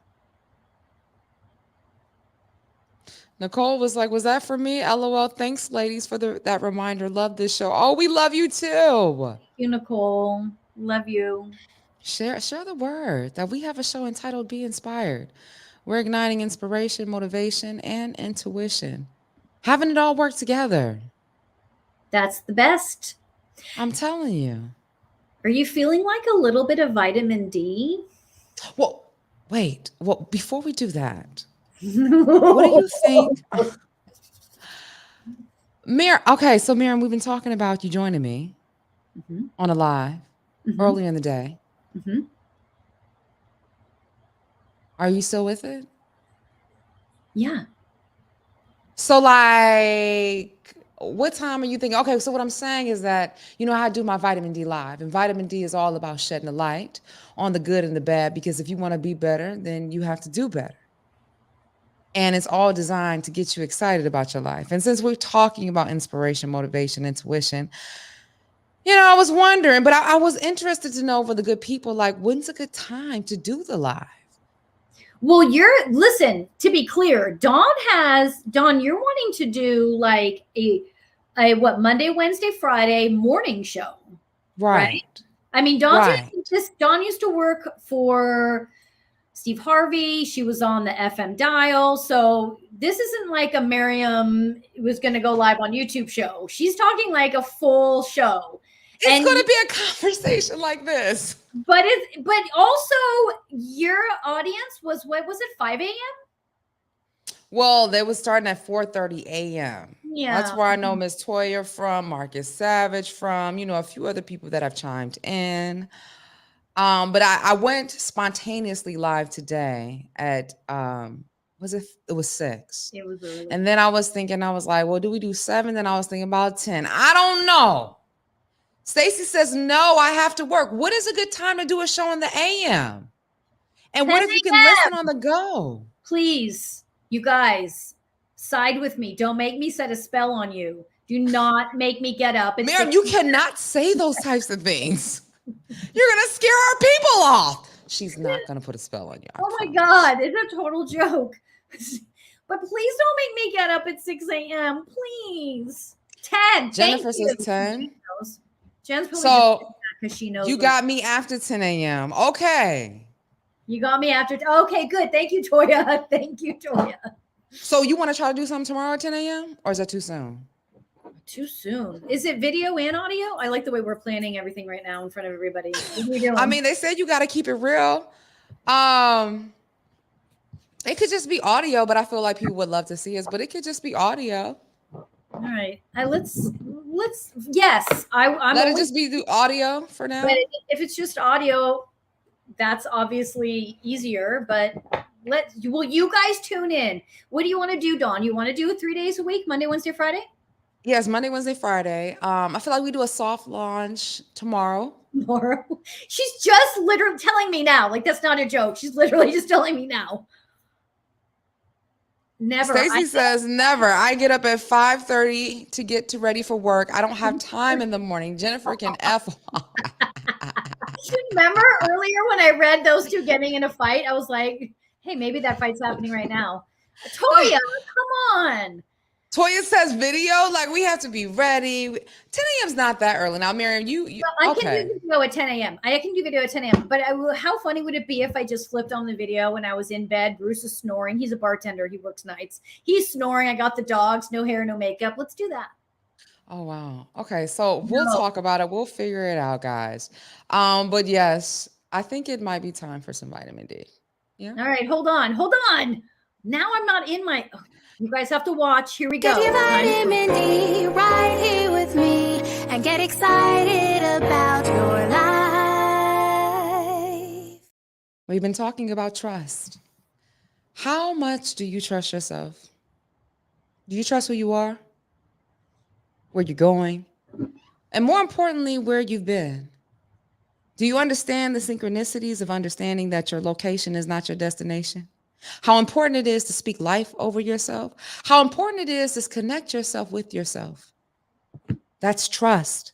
Nicole was like, was that for me? LOL. Thanks, ladies, for that reminder. Love this show. Oh, we love you too. Thank you, Nicole. Love you. Share the word that we have a show entitled Be Inspired. We're igniting inspiration, motivation, and intuition. Having it all work together. That's the best. I'm telling you. Are you feeling like a little bit of vitamin D? Well, wait. Well, before we do that, what do you think? So Miriam, we've been talking about you joining me on a live earlier in the day. Are you still with it? Yeah. So like, what time are you thinking? Okay, so what I'm saying is that, you know, I do my vitamin D live, and vitamin D is all about shedding a light on the good and the bad, because if you want to be better, then you have to do better. And it's all designed to get you excited about your life. And since we're talking about inspiration, motivation, intuition, you know, I was wondering, but I was interested to know for the good people, like, when's a good time to do the live? Well, listen, to be clear, Dawn, you're wanting to do like a Monday, Wednesday, Friday morning show. Right? I mean, Dawn used to work for Steve Harvey. She was on the FM dial. So this isn't like a Miriam was going to go live on YouTube show. She's talking like a full show. It's And going to be a conversation like this. but also your audience was, what was it, 5 a.m.? Well, they was starting at 4:30 a.m. That's Yeah. where I know Miss Toya from, Marcus Savage from, a few other people that have chimed in. But I went spontaneously live today at it was 6. It was early. And then I was like, well, do we do 7? Then I was thinking about 10. I don't know. Stacy says, no, I have to work. What is a good time to do a show in the AM? And what 10 if you can listen on the go? Please, you guys, side with me. Don't make me set a spell on you. Do not make me get up. Miriam, you cannot say those types of things. You're going to scare our people off. She's not going to put a spell on you. Oh my God, it's a total joke. But please don't make me get up at 6 a.m. Please. 10. Jennifer says 10. Jen's probably So because she knows. you got me after 10 a.m. Okay. You got me after. Okay, good. Thank you, Toya. Thank you, Toya. So you want to try to do something tomorrow at 10 a.m. or is that too soon? Too soon. Is it video and audio? I like the way we're planning everything right now in front of everybody. What are we doing? I mean, they said you got to keep it real. It could just be audio, but I feel like people would love to see us. But it could just be audio. All right. Let's. Yes, I'm. Let it just be the audio for now. But if it's just audio, that's obviously easier. But will you guys tune in? What do you want to do, Dawn? You want to do it 3 days a week, Monday, Wednesday, Friday? Yes, Monday, Wednesday, Friday. I feel like we do a soft launch tomorrow. Tomorrow. She's just literally telling me now. Like, that's not a joke. She's literally just telling me now. Never. Stacy says never. I get up at 5:30 to get ready for work. I don't have time in the morning. Jennifer can F. Remember earlier when I read those two getting in a fight? I was like, hey, maybe that fight's happening right now. Toya, come on. Toya says video, like we have to be ready. 10 a.m. is not that early. Now, Miriam, I can do video at 10 a.m. I can do video at 10 a.m. But how funny would it be if I just flipped on the video when I was in bed? Bruce is snoring. He's a bartender. He works nights. He's snoring. I got the dogs. No hair, no makeup. Let's do that. Oh, wow. Okay, so we'll talk about it. We'll figure it out, guys. But yes, I think it might be time for some vitamin D. Yeah. All right, hold on. Now I'm not in my... Oh, you guys have to watch. Here we go. Get your vitamin D right here with me and get excited about your life. We've been talking about trust. How much do you trust yourself? Do you trust who you are? Where you're going? And more importantly, where you've been? Do you understand the synchronicities of understanding that your location is not your destination? How important it is to speak life over yourself? How important it is to connect yourself with yourself? That's trust.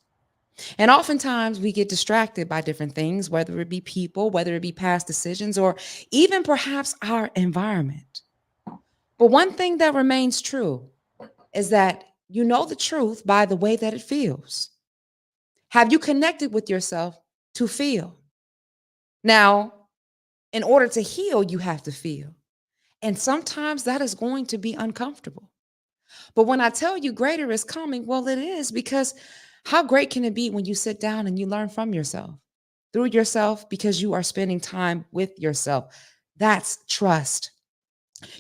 And oftentimes we get distracted by different things, whether it be people, whether it be past decisions, or even perhaps our environment. But one thing that remains true is that you know the truth by the way that it feels. Have you connected with yourself to feel? Now, in order to heal, you have to feel. And sometimes that is going to be uncomfortable. But when I tell you greater is coming, well, it is, because how great can it be when you sit down and you learn from yourself, through yourself, because you are spending time with yourself? That's trust.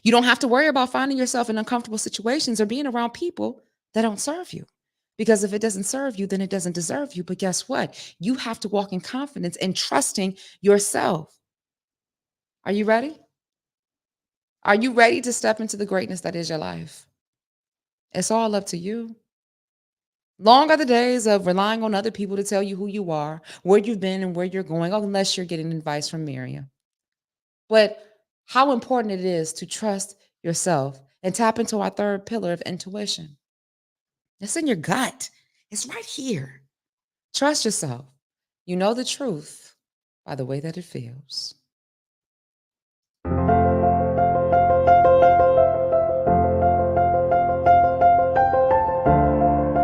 You don't have to worry about finding yourself in uncomfortable situations or being around people that don't serve you. Because if it doesn't serve you, then it doesn't deserve you. But guess what? You have to walk in confidence and trusting yourself. Are you ready? Are you ready to step into the greatness that is your life? It's all up to you. Long are the days of relying on other people to tell you who you are, where you've been, and where you're going, unless you're getting advice from Miriam. But how important it is to trust yourself and tap into our third pillar of intuition. It's in your gut. It's right here. Trust yourself. You know the truth by the way that it feels.